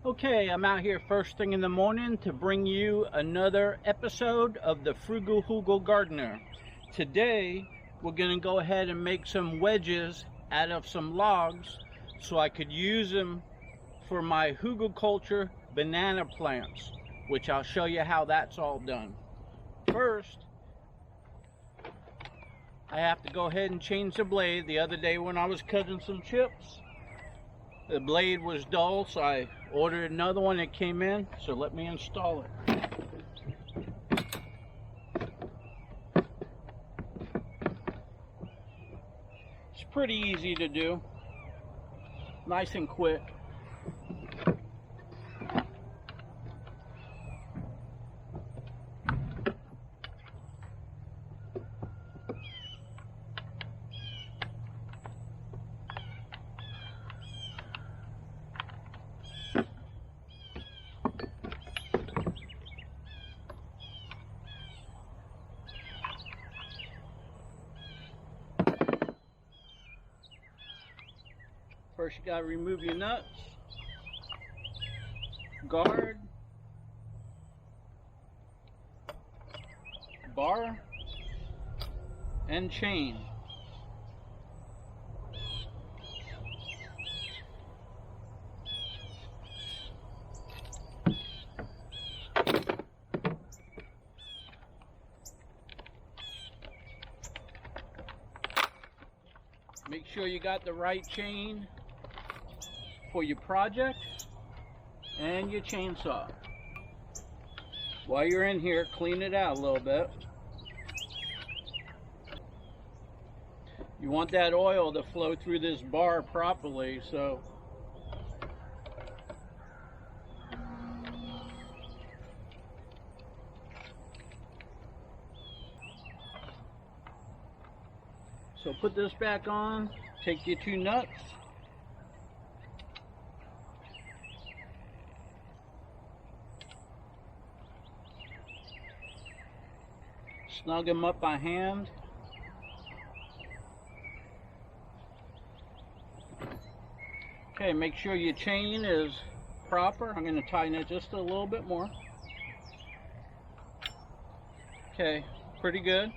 Okay, I'm out here first thing in the morning to bring you another episode of the Frugal Hugel Gardener. Today, we're going to go ahead and make some wedges out of some logs so I could use them for my Hugelkultur banana plants, which I'll show you how that's all done. First, I have to go ahead and change the blade. The other day when I was cutting some chips, the blade was dull, so I ordered another one that came in, so let me install it. It's pretty easy to do, nice and quick. First, you gotta remove your nuts, guard, bar, and chain. Make sure you got the right chain for your project and your chainsaw. While you're in here, clean it out a little bit. You want that oil to flow through this bar properly, so put this back on, take your two nuts, snug them up by hand. Okay, make sure your chain is proper. I'm going to tighten it just a little bit more. Okay, pretty good.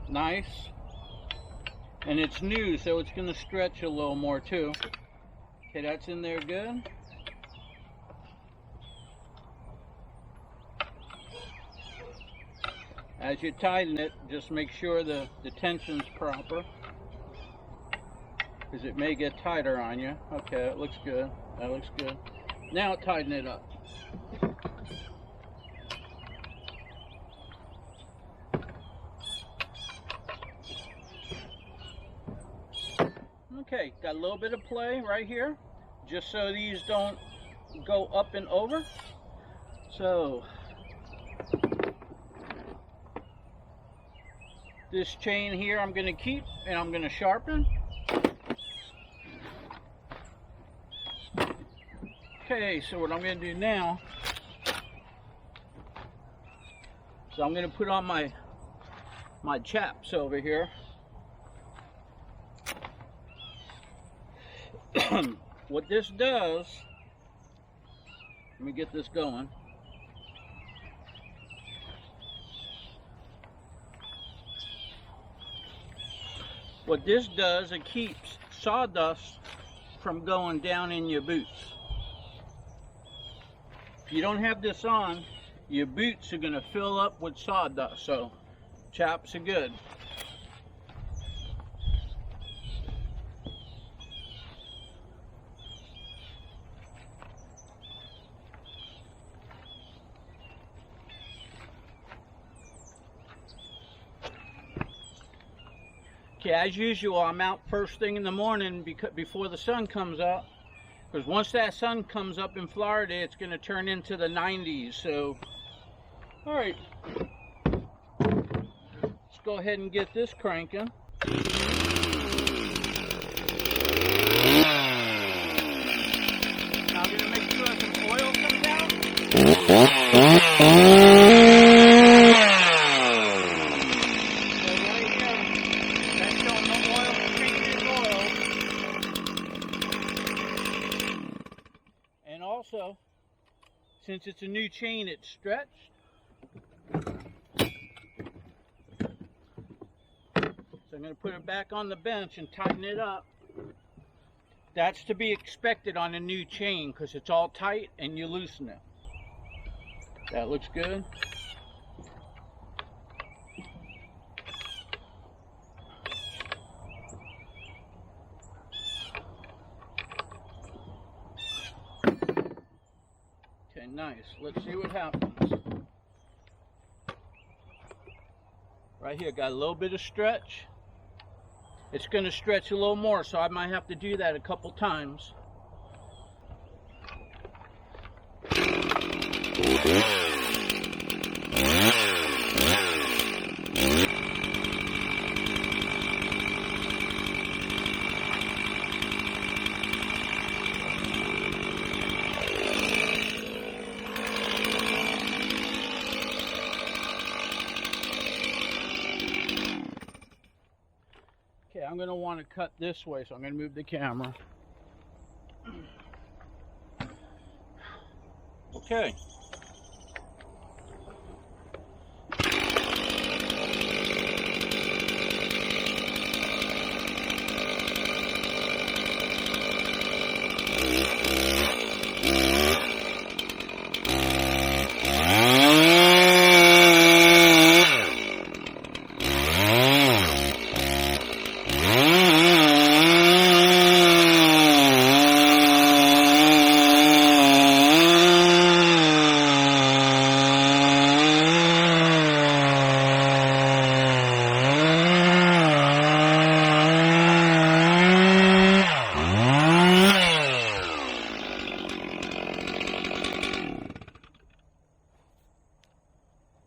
Nice. And it's new, so it's going to stretch a little more too. Okay, that's in there good. As you tighten it, just make sure the tension's proper, because it may get tighter on you. Okay, that looks good. That looks good. Now tighten it up. Okay, got a little bit of play right here, just so these don't go up and over. So this chain here I'm going to keep, and I'm going to sharpen. Okay, so what I'm going to do now is I'm going to put on my chaps over here. What this does, let me get this going. What this does, it keeps sawdust from going down in your boots. If you don't have this on, your boots are going to fill up with sawdust, so chaps are good. Okay, as usual, I'm out first thing in the morning before the sun comes up, because once that sun comes up in Florida, it's going to turn into the 90s. So, all right, let's go ahead and get this cranking. Now I'm going to make sure some oil comes out. Since it's a new chain, it's stretched. So I'm going to put it back on the bench and tighten it up. That's to be expected on a new chain because it's all tight and you loosen it. That looks good. Okay, nice. Let's see what happens. Right here, got a little bit of stretch. It's going to stretch a little more, so I might have to do that a couple times. Okay, I'm going to want to cut this way, so I'm going to move the camera. Okay.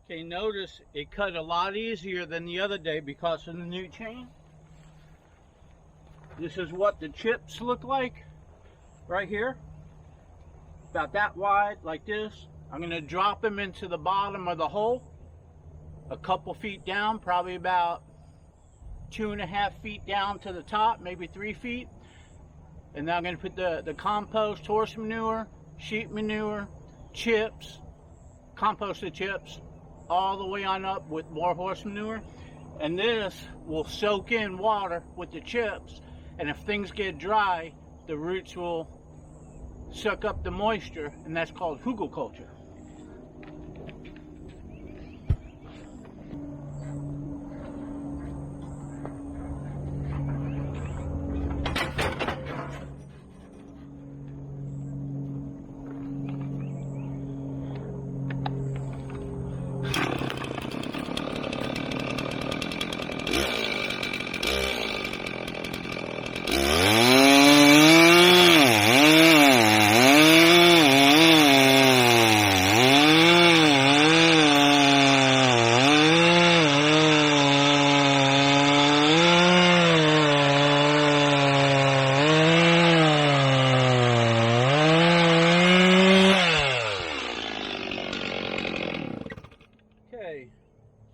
Okay, notice it cut a lot easier than the other day because of the new chain. This is what the chips look like right here. About that wide, like this. I'm going to drop them into the bottom of the hole, a couple feet down, probably about 2.5 feet down to the top, maybe 3 feet. And now I'm going to put the compost, horse manure, sheep manure, chips, composted chips, all the way on up with more horse manure. And this will soak in water with the chips, and if things get dry, the roots will suck up the moisture, and that's called Hugelkultur.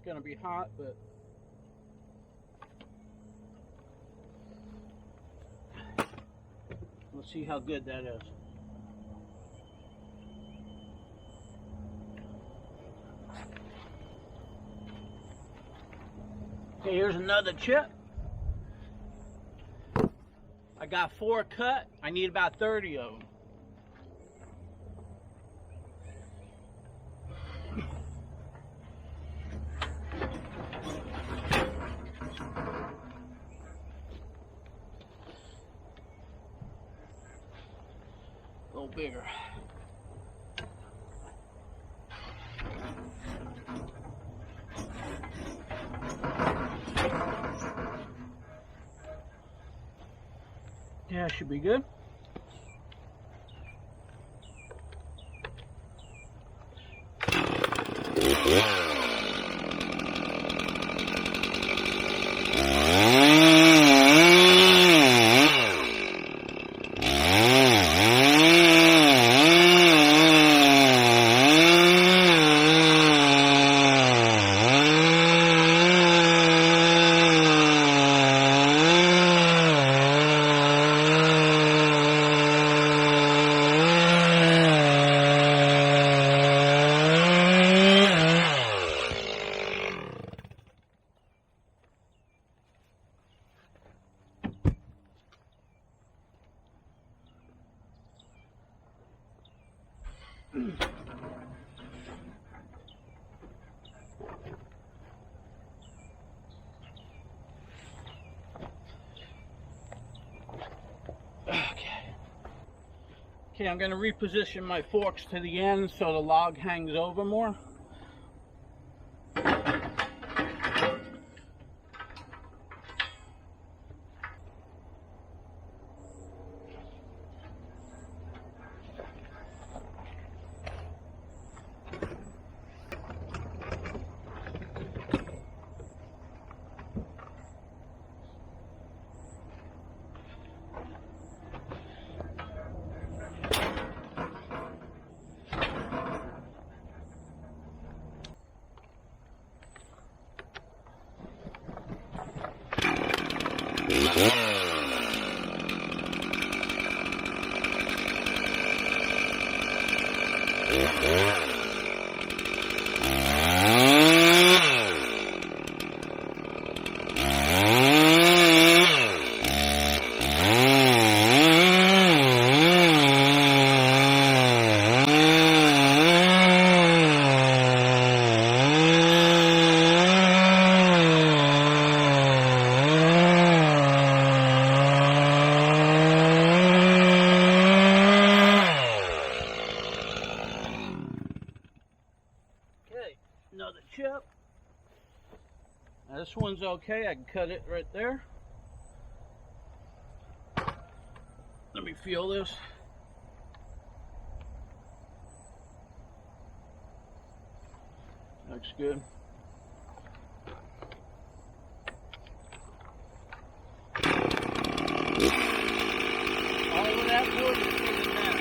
It's going to be hot, but let's see how good that is. Okay, here's another chip. I got 4 cut. I need about 30 of them. A little bigger. Yeah, should be good. Okay, I'm going to reposition my forks to the end so the log hangs over more. Another chip. Now this one's okay. I can cut it right there. Let me feel this. Looks good. All of that wood is getting down.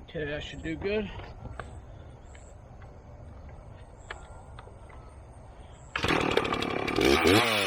Okay, that should do good. Okay.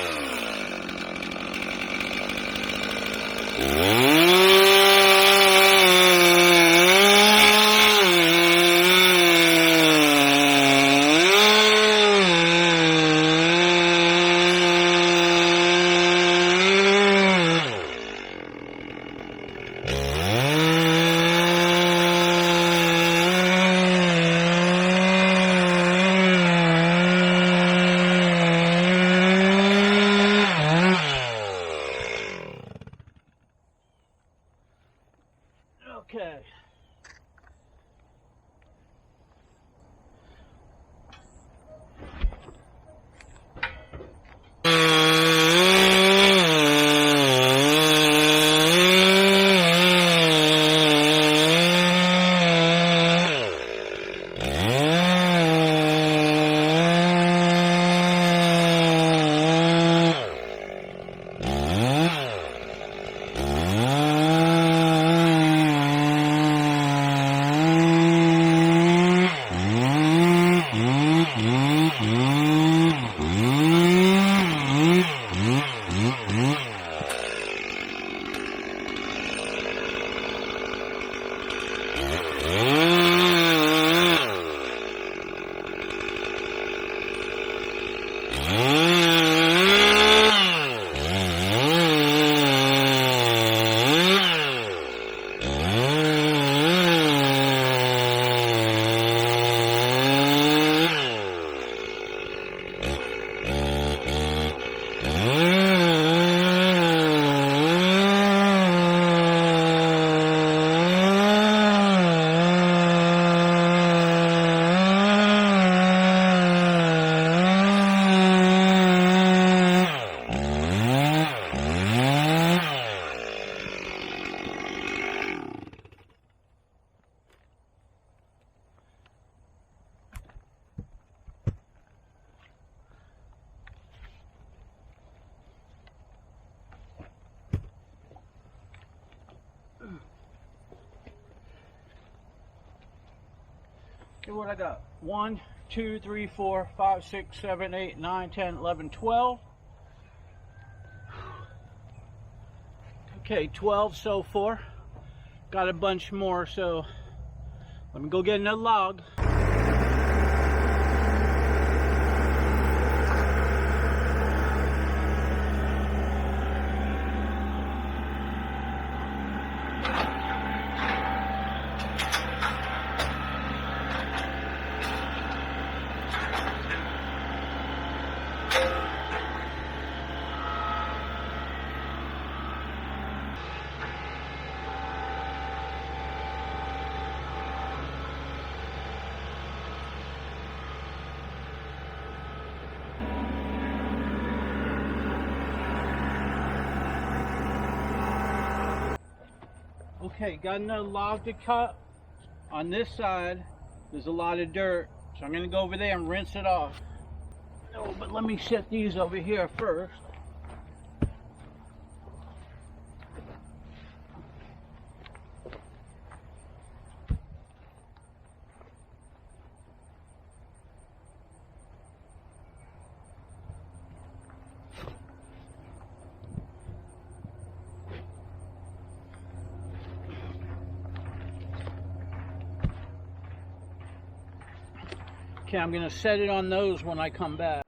see what I got. 1, 2, 3, 4, 5, 6, 7, 8, 9, 10, 11, 12. Okay, 12 so far. Got a bunch more, so let me go get another log. Okay, got another log to cut. On this side, there's a lot of dirt, so I'm going to go over there and rinse it off. Oh, but let me set these over here first. Okay, I'm going to set it on those when I come back.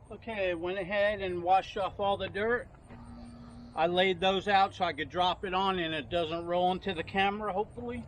Okay, I went ahead and washed off all the dirt. I laid those out so I could drop it on and it doesn't roll into the camera, hopefully.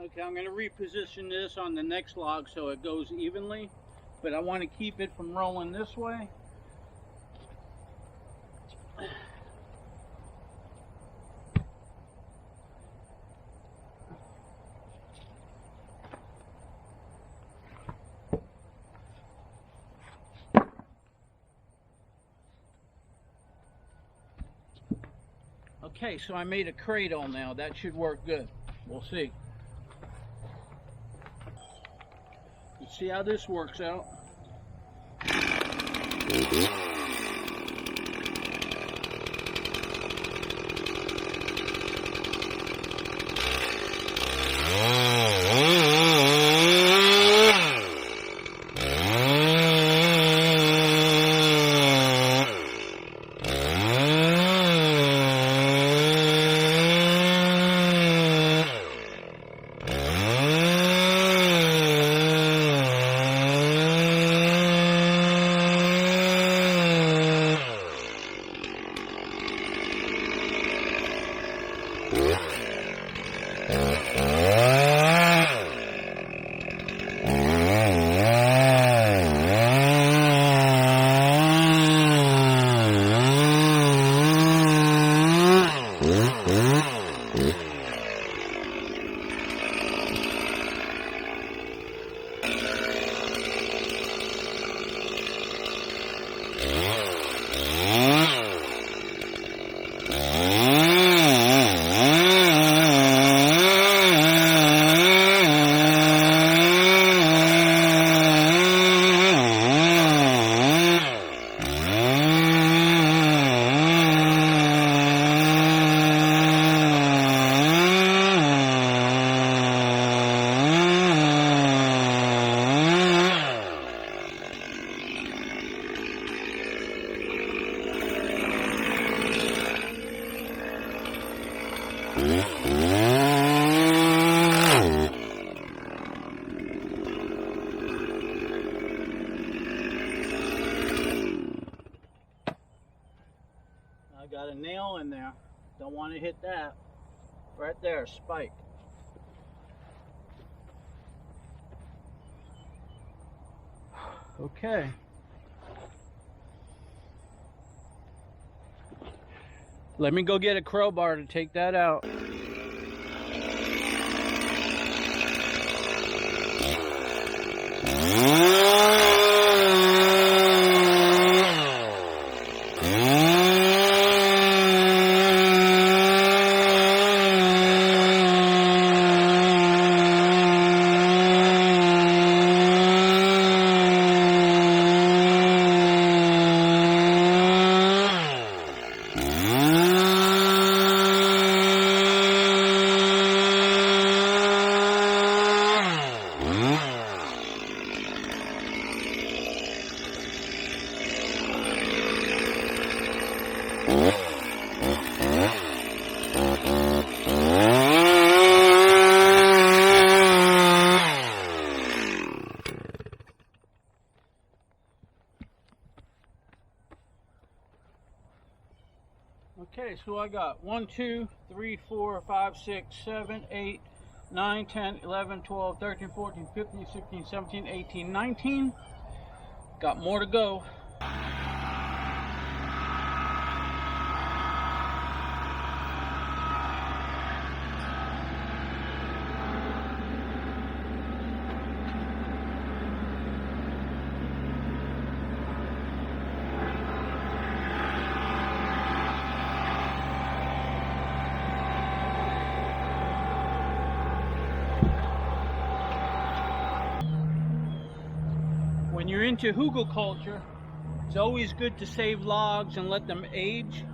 Okay, I'm going to reposition this on the next log so it goes evenly, but I want to keep it from rolling this way. Okay, so I made a cradle now. That should work good. We'll see. Let's see how this works out. nail in there. Don't want to hit that. Right there, spike. Okay. Let me go get a crowbar to take that out. Okay, so I got 1, 2, 3, 4, 5, 6, 7, 8, 9, 10, 11, 12, 13, 14, 15, 16, 17, 18, 19. Got more to go. When you're into Hugelkultur, it's always good to save logs and let them age.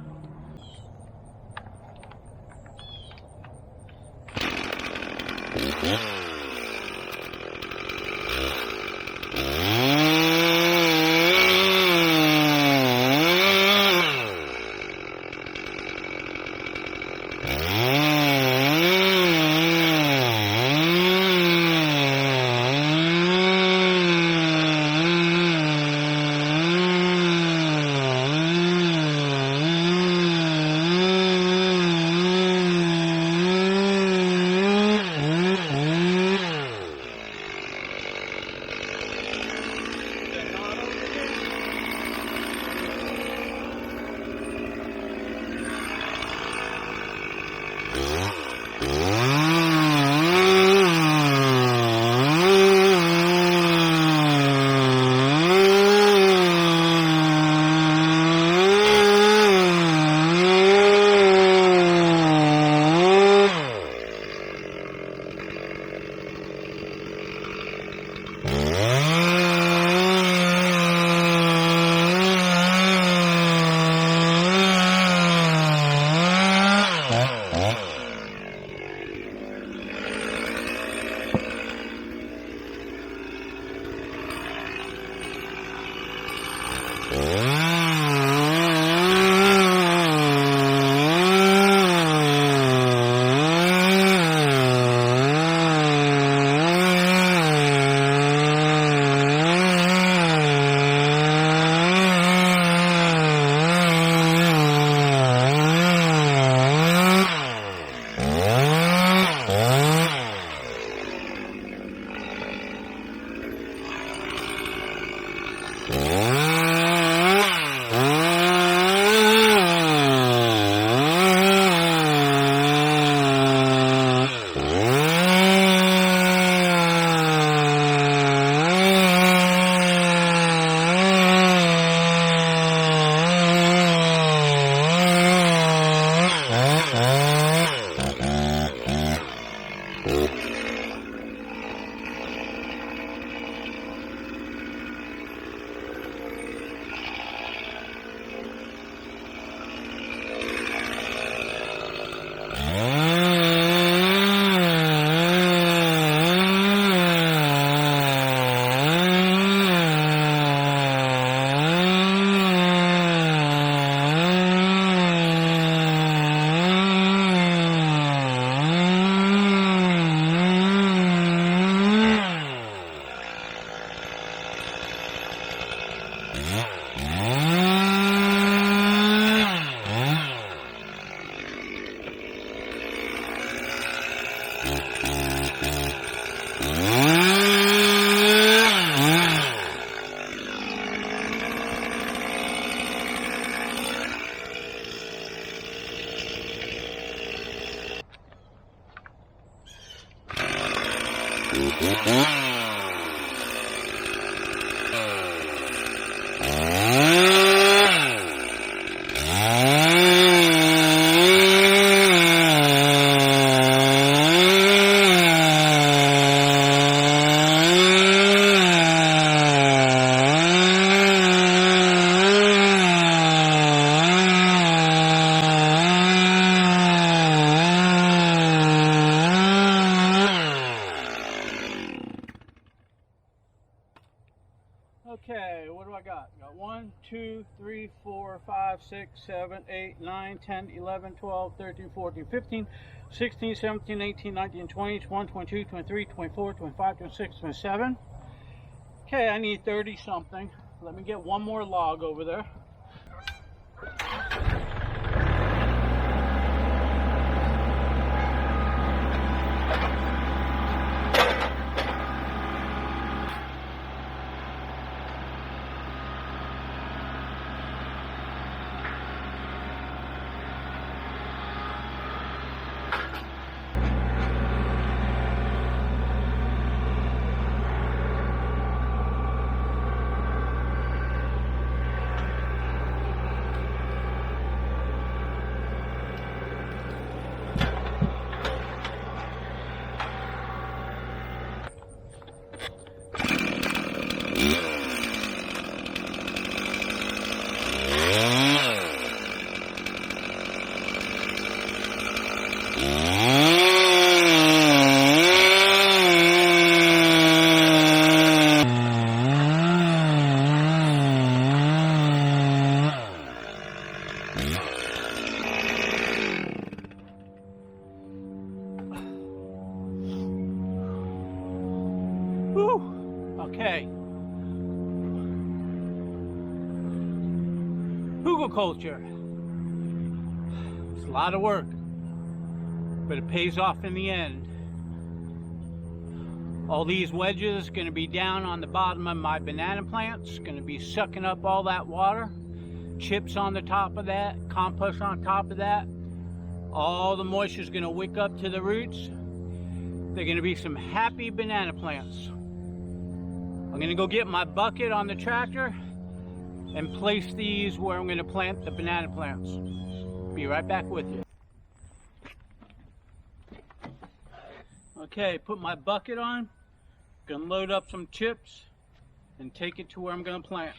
Okay, what do I got? I got 1, 2, 3, 4, 5, 6, 7, 8, 9, 10, 11, 12, 13, 14, 15, 16, 17, 18, 19, 20, 21, 22, 23, 24, 25, 26, 27. Okay, I need 30 something. Let me get one more log over there. Whew. Okay. Hugelkultur. It's a lot of work, but it pays off in the end. All these wedges going to be down on the bottom of my banana plants, going to be sucking up all that water. Chips on the top of that, compost on top of that. All the moisture is going to wick up to the roots. They're going to be some happy banana plants. I'm going to go get my bucket on the tractor and place these where I'm going to plant the banana plants. Be right back with you. Okay, put my bucket on. Gonna load up some chips and take it to where I'm gonna plant.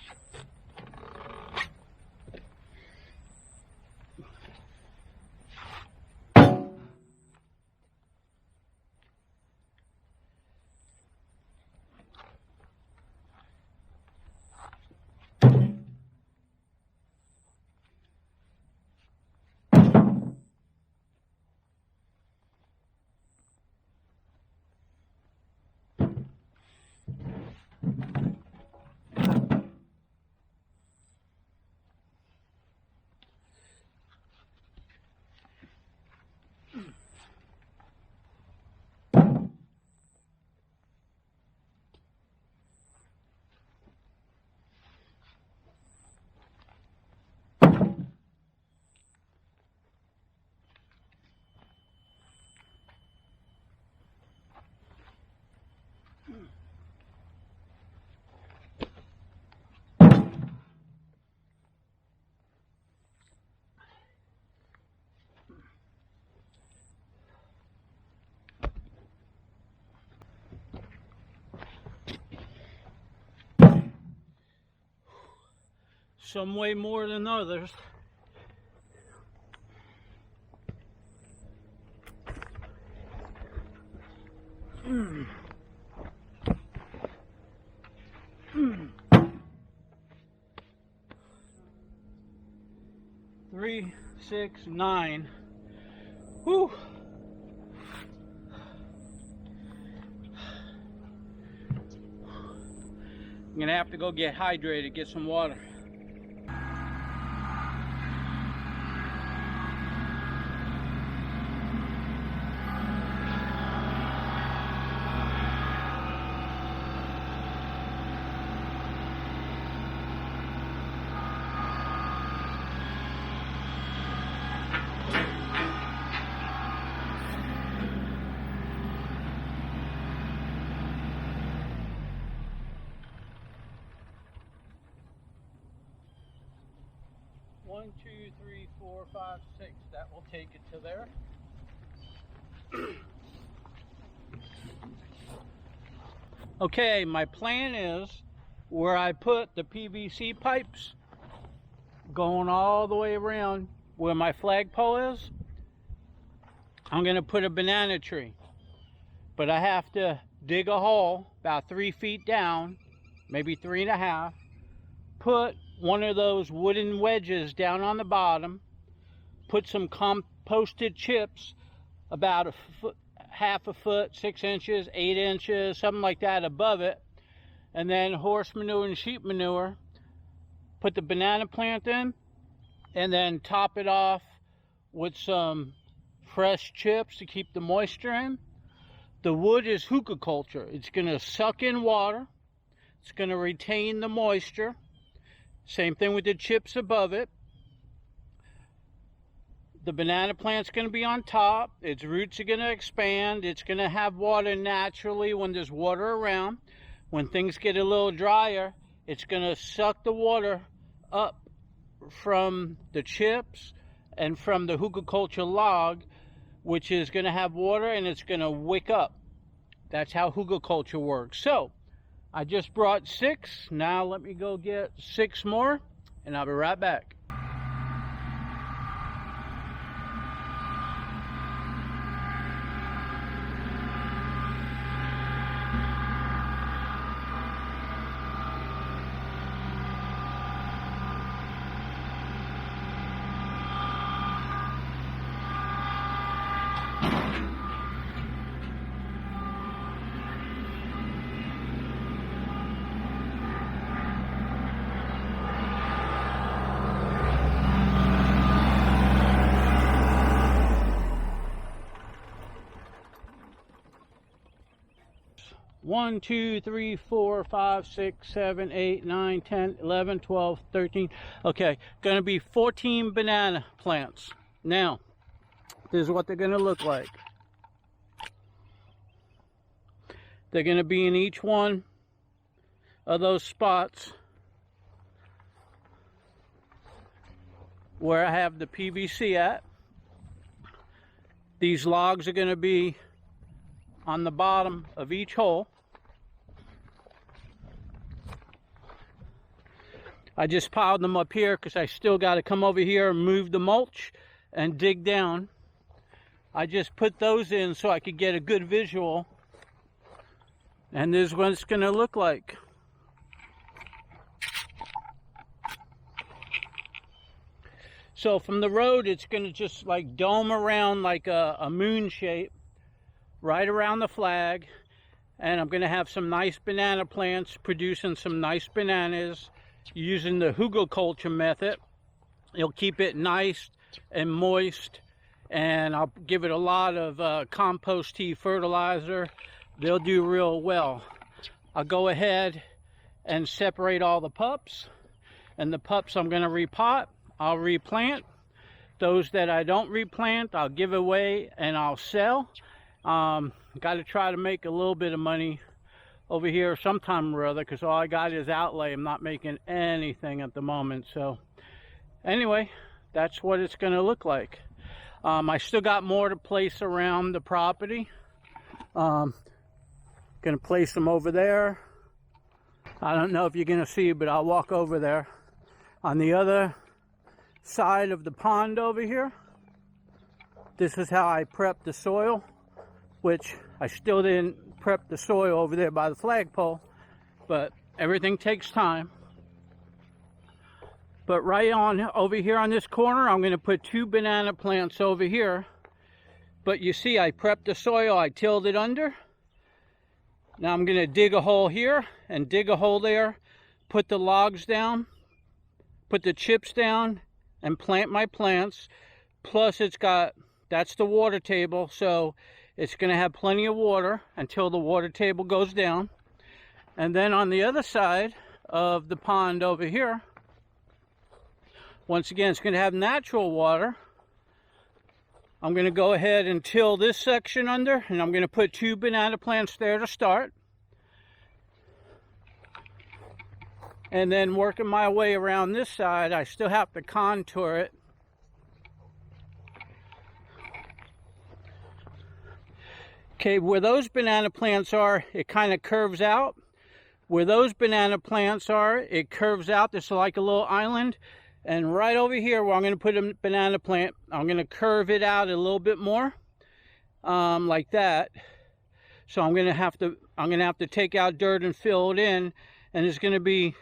Some way more than others. Three, 6, 9. Whew. I'm gonna have to go get hydrated, get some water. One, 2, 3, 4, 5, 6. That will take it to there. Okay, my plan is where I put the PVC pipes going all the way around where my flagpole is. I'm going to put a banana tree, but I have to dig a hole about 3 feet down maybe 3.5. Put one of those wooden wedges down on the bottom. Put some composted chips about a foot, half a foot, 6 inches, 8 inches, something like that above it. And then horse manure and sheep manure. Put the banana plant in, and then top it off with some fresh chips to keep the moisture in. The wood is Hugelkultur. It's going to suck in water. It's going to retain the moisture. Same thing with the chips above it. The banana plant's going to be on top. Its roots are going to expand. It's going to have water naturally when there's water around. When things get a little drier, it's going to suck the water up from the chips and from the Hugelkultur log, which is going to have water, and it's going to wick up. That's how Hugelkultur works. So I just brought 6. Now let me go get 6 more, and I'll be right back. One, 2, 3, 4, 5, 6, 7, 8, 9, 10, 11, 12, 13. Okay, going to be 14 banana plants. Now, this is what they're going to look like. They're going to be in each one of those spots where I have the PVC at. These logs are going to be on the bottom of each hole. I just piled them up here because I still got to come over here and move the mulch and dig down. I just put those in so I could get a good visual. And this is what it's going to look like. So from the road, it's going to just like dome around like a moon shape right around the flag. And I'm going to have some nice banana plants producing some nice bananas using the Hugelkultur method. It'll keep it nice and moist, and I'll give it a lot of compost tea fertilizer. They'll do real well. I'll go ahead and separate all the pups, and the pups I'm going to repot. I'll replant. Those that I don't replant, I'll give away and I'll sell. Got to try to make a little bit of money over here sometime or other, because all I got is outlay. I'm not making anything at the moment. So anyway, that's what it's going to look like. I still got more to place around the property. Going to place them over there. I don't know if you're going to see, but I'll walk over there. On the other side of the pond over here, this is how I prep the soil, which I still didn't prep the soil over there by the flagpole, but everything takes time. But right on over here on this corner, I'm going to put 2 banana plants over here. But you see, I prepped the soil, I tilled it under. Now I'm going to dig a hole here and dig a hole there, put the logs down, put the chips down, and plant my plants. Plus that's the water table, so it's going to have plenty of water until the water table goes down. And then on the other side of the pond over here, once again, it's going to have natural water. I'm going to go ahead and till this section under, and I'm going to put 2 banana plants there to start. And then working my way around this side, I still have to contour it. Okay, where those banana plants are, it kind of curves out. Where those banana plants are, it curves out. This is like a little island. And right over here where I'm going to put a banana plant, I'm going to curve it out a little bit more, like that. So I'm going to have to take out dirt and fill it in. and there's going to be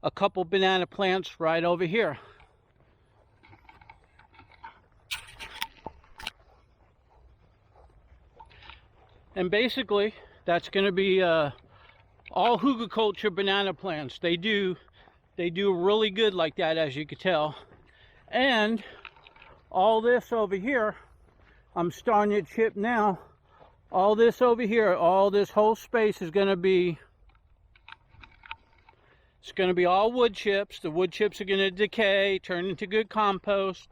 a couple banana plants right over here. And basically, that's going to be all Hugelkultur banana plants. They do really good like that, as you can tell. And all this over here, I'm starting to chip now. All this over here, all this whole space is going to be, it's going to be all wood chips. The wood chips are going to decay, turn into good compost.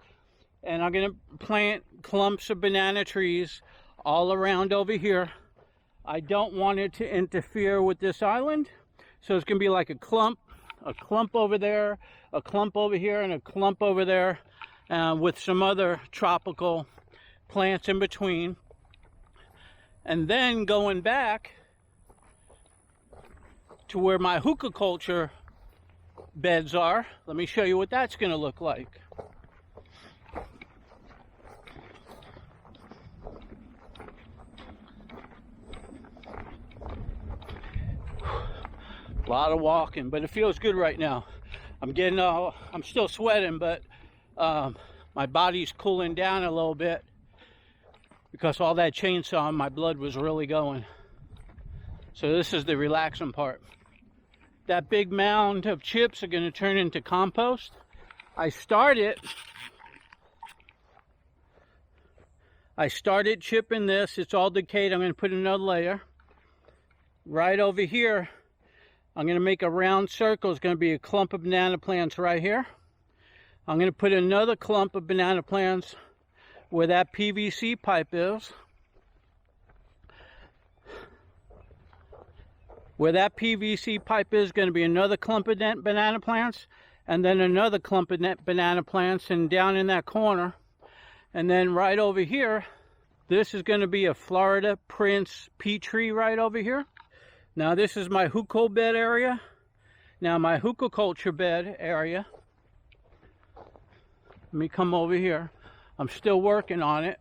And I'm going to plant clumps of banana trees all around over here. I don't want it to interfere with this island. So it's going to be like a clump over there, a clump over here, and a clump over there, with some other tropical plants in between. And then going back to where my Hugelkultur beds are, let me show you what that's going to look like. A lot of walking, but it feels good right now. I'm still sweating, but my body's cooling down a little bit because all that chainsaw, my blood was really going. So this is the relaxing part. That big mound of chips are going to turn into compost. I started chipping this. It's all decayed. I'm going to put another layer right over here. I'm going to make a round circle. It's going to be a clump of banana plants right here. I'm going to put another clump of banana plants where that PVC pipe is. Where that PVC pipe is going to be another clump of banana plants, and then another clump of banana plants, and down in that corner. And then right over here, this is going to be a Florida Prince peach tree right over here. Now this is my Hugel bed area. Now my Hugelkultur bed area. Let me come over here. I'm still working on it.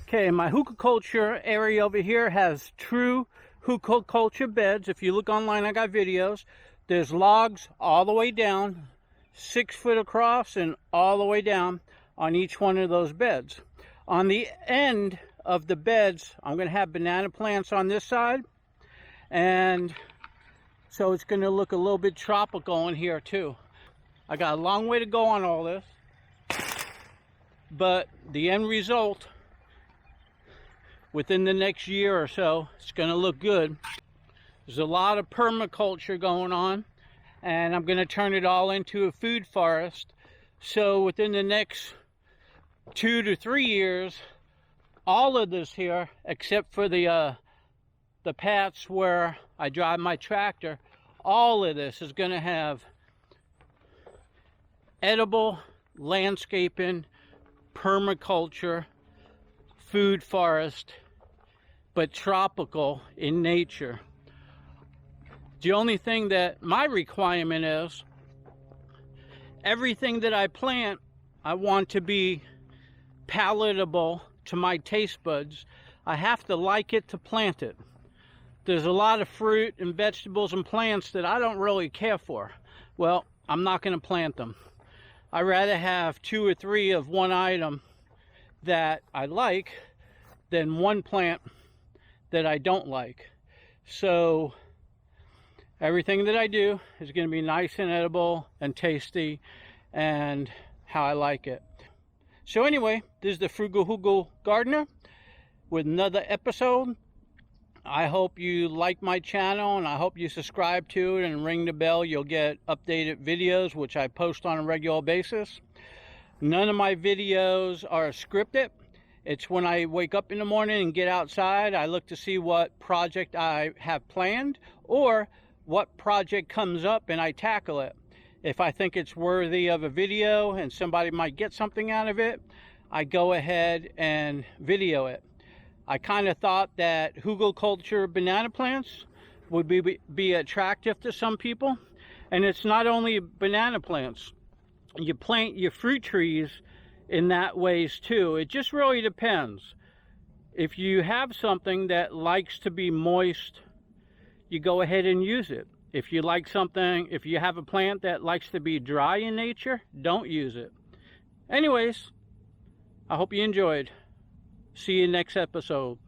Okay, my Hugelkultur area over here has true Hugelkultur beds. If you look online, I got videos. There's logs all the way down, 6 foot across and all the way down on each one of those beds. On the end of the beds, I'm going to have banana plants on this side, and so it's going to look a little bit tropical in here too. I got a long way to go on all this, but the end result within the next year or so, it's going to look good. There's a lot of permaculture going on, and I'm going to turn it all into a food forest. So within the next 2 to 3 years, all of this here, except for the paths where I drive my tractor, all of this is going to have edible landscaping, permaculture, food forest, but tropical in nature. The only thing that my requirement is, everything that I plant, I want to be palatable to my taste buds. I have to like it to plant it. There's a lot of fruit and vegetables and plants that I don't really care for. Well, I'm not going to plant them. I'd rather have 2 or 3 of one item that I like than one plant that I don't like. So everything that I do is going to be nice and edible and tasty and how I like it. So anyway, this is the Frugal Hugel Gardener with another episode. I hope you like my channel, and I hope you subscribe to it and ring the bell. You'll get updated videos, which I post on a regular basis. None of my videos are scripted. It's when I wake up in the morning and get outside, I look to see what project I have planned or what project comes up, and I tackle it. If I think it's worthy of a video and somebody might get something out of it, I go ahead and video it. I kind of thought that Hugelkultur banana plants would be attractive to some people. And it's not only banana plants. you plant your fruit trees in that ways too. It just really depends. If you have something that likes to be moist, you go ahead and use it. If you have a plant that likes to be dry in nature, don't use it. Anyways, I hope you enjoyed. See you next episode.